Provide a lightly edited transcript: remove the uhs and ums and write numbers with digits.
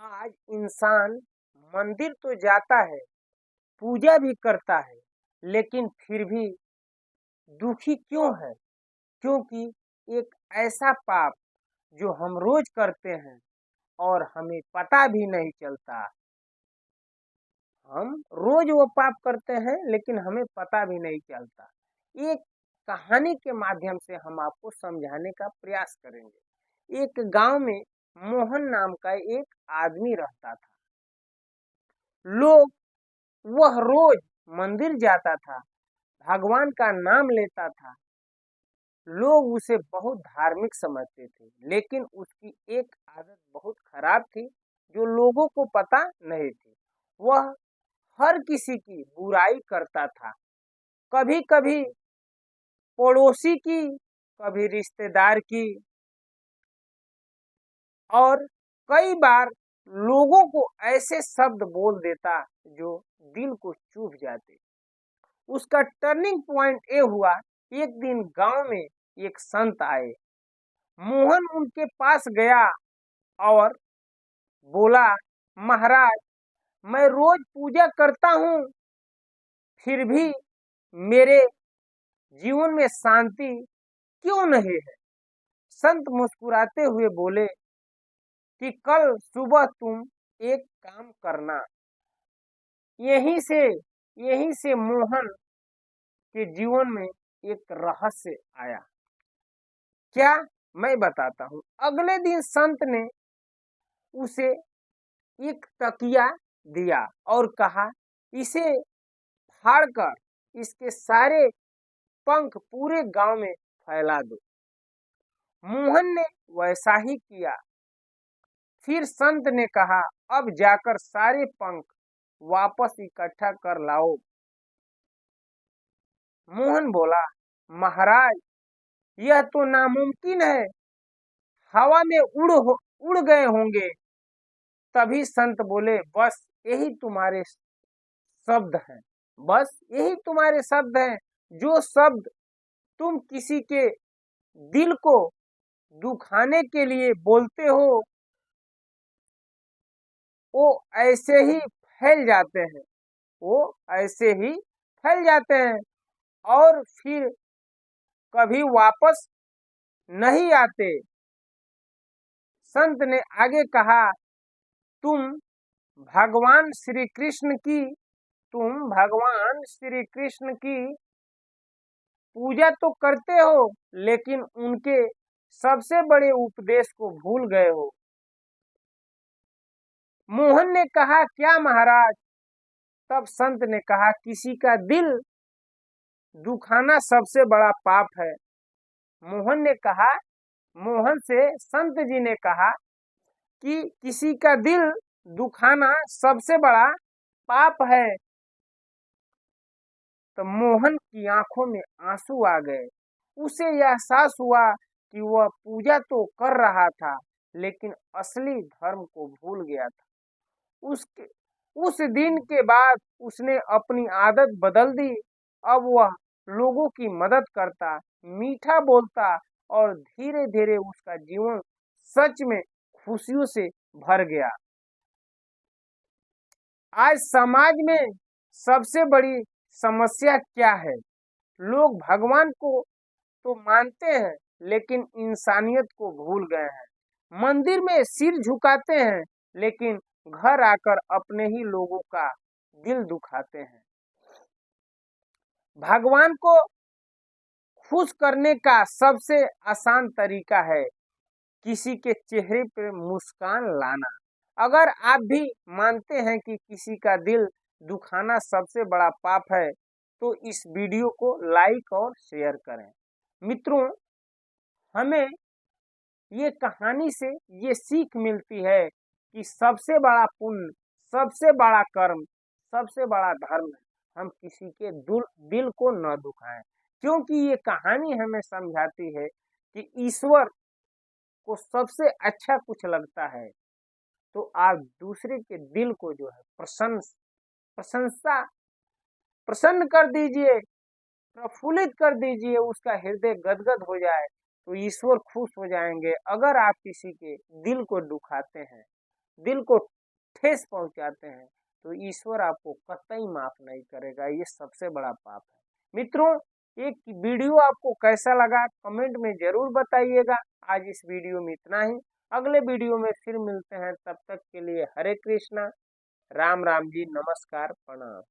आज इंसान मंदिर तो जाता है, पूजा भी करता है, लेकिन फिर भी दुखी क्यों है? क्योंकि एक ऐसा पाप जो हम रोज करते हैं और हमें पता भी नहीं चलता। हम रोज वो पाप करते हैं लेकिन हमें पता भी नहीं चलता। एक कहानी के माध्यम से हम आपको समझाने का प्रयास करेंगे। एक गांव में मोहन नाम का एक आदमी रहता था। लोग वह रोज मंदिर जाता था, भगवान का नाम लेता था। लोग उसे बहुत धार्मिक समझते थे, लेकिन उसकी एक आदत बहुत खराब थी जो लोगों को पता नहीं थी। वह हर किसी की बुराई करता था, कभी कभी पड़ोसी की, कभी रिश्तेदार की, और कई बार लोगों को ऐसे शब्द बोल देता जो दिल को चुभ जाते। उसका टर्निंग पॉइंट ये हुआ, एक दिन गांव में एक संत आए। मोहन उनके पास गया और बोला, महाराज, मैं रोज पूजा करता हूँ, फिर भी मेरे जीवन में शांति क्यों नहीं है? संत मुस्कुराते हुए बोले कि कल सुबह तुम एक काम करना। यहीं से मोहन के जीवन में एक रहस्य आया। क्या? मैं बताता हूँ। अगले दिन संत ने उसे एक तकिया दिया और कहा, इसे फाड़कर इसके सारे पंख पूरे गांव में फैला दो। मोहन ने वैसा ही किया। फिर संत ने कहा, अब जाकर सारे पंख वापस इकट्ठा कर लाओ। मोहन बोला, महाराज, यह तो नामुमकिन है, हवा में उड़ गए होंगे। तभी संत बोले, बस यही तुम्हारे शब्द हैं, बस यही तुम्हारे शब्द हैं। जो शब्द तुम किसी के दिल को दुखाने के लिए बोलते हो, वो ऐसे ही फैल जाते हैं, वो ऐसे ही फैल जाते हैं और फिर कभी वापस नहीं आते। संत ने आगे कहा, तुम भगवान श्री कृष्ण की तुम भगवान श्री कृष्ण की पूजा तो करते हो, लेकिन उनके सबसे बड़े उपदेश को भूल गए हो। मोहन ने कहा, क्या महाराज? तब संत ने कहा, किसी का दिल दुखाना सबसे बड़ा पाप है। मोहन ने कहा, मोहन से संत जी ने कहा कि किसी का दिल दुखाना सबसे बड़ा पाप है। तो मोहन की आंखों में आंसू आ गए। उसे यह एहसास हुआ कि वह पूजा तो कर रहा था, लेकिन असली धर्म को भूल गया था। उसके उस दिन के बाद उसने अपनी आदत बदल दी। अब वह लोगों की मदद करता, मीठा बोलता और धीरे धीरे उसका जीवन सच में खुशियों से भर गया। आज समाज में सबसे बड़ी समस्या क्या है? लोग भगवान को तो मानते हैं, लेकिन इंसानियत को भूल गए हैं। मंदिर में सिर झुकाते हैं, लेकिन घर आकर अपने ही लोगों का दिल दुखाते हैं। भगवान को खुश करने का सबसे आसान तरीका है किसी के चेहरे पे मुस्कान लाना। अगर आप भी मानते हैं कि किसी का दिल दुखाना सबसे बड़ा पाप है, तो इस वीडियो को लाइक और शेयर करें। मित्रों, हमें ये कहानी से ये सीख मिलती है कि सबसे बड़ा पुण्य, सबसे बड़ा कर्म, सबसे बड़ा धर्म है हम किसी के दिल को न दुखाएं। क्योंकि ये कहानी हमें समझाती है कि ईश्वर को सबसे अच्छा कुछ लगता है तो आप दूसरे के दिल को जो है प्रशंसा प्रसन्न कर दीजिए, प्रफुल्लित कर दीजिए, उसका हृदय गदगद हो जाए तो ईश्वर खुश हो जाएंगे। अगर आप किसी के दिल को दुखाते हैं, दिल को ठेस पहुंचाते हैं तो ईश्वर आपको कतई माफ नहीं करेगा। ये सबसे बड़ा पाप है। मित्रों, एक वीडियो आपको कैसा लगा कमेंट में जरूर बताइएगा। आज इस वीडियो में इतना ही, अगले वीडियो में फिर मिलते हैं। तब तक के लिए हरे कृष्णा, राम राम जी, नमस्कार, प्रणाम।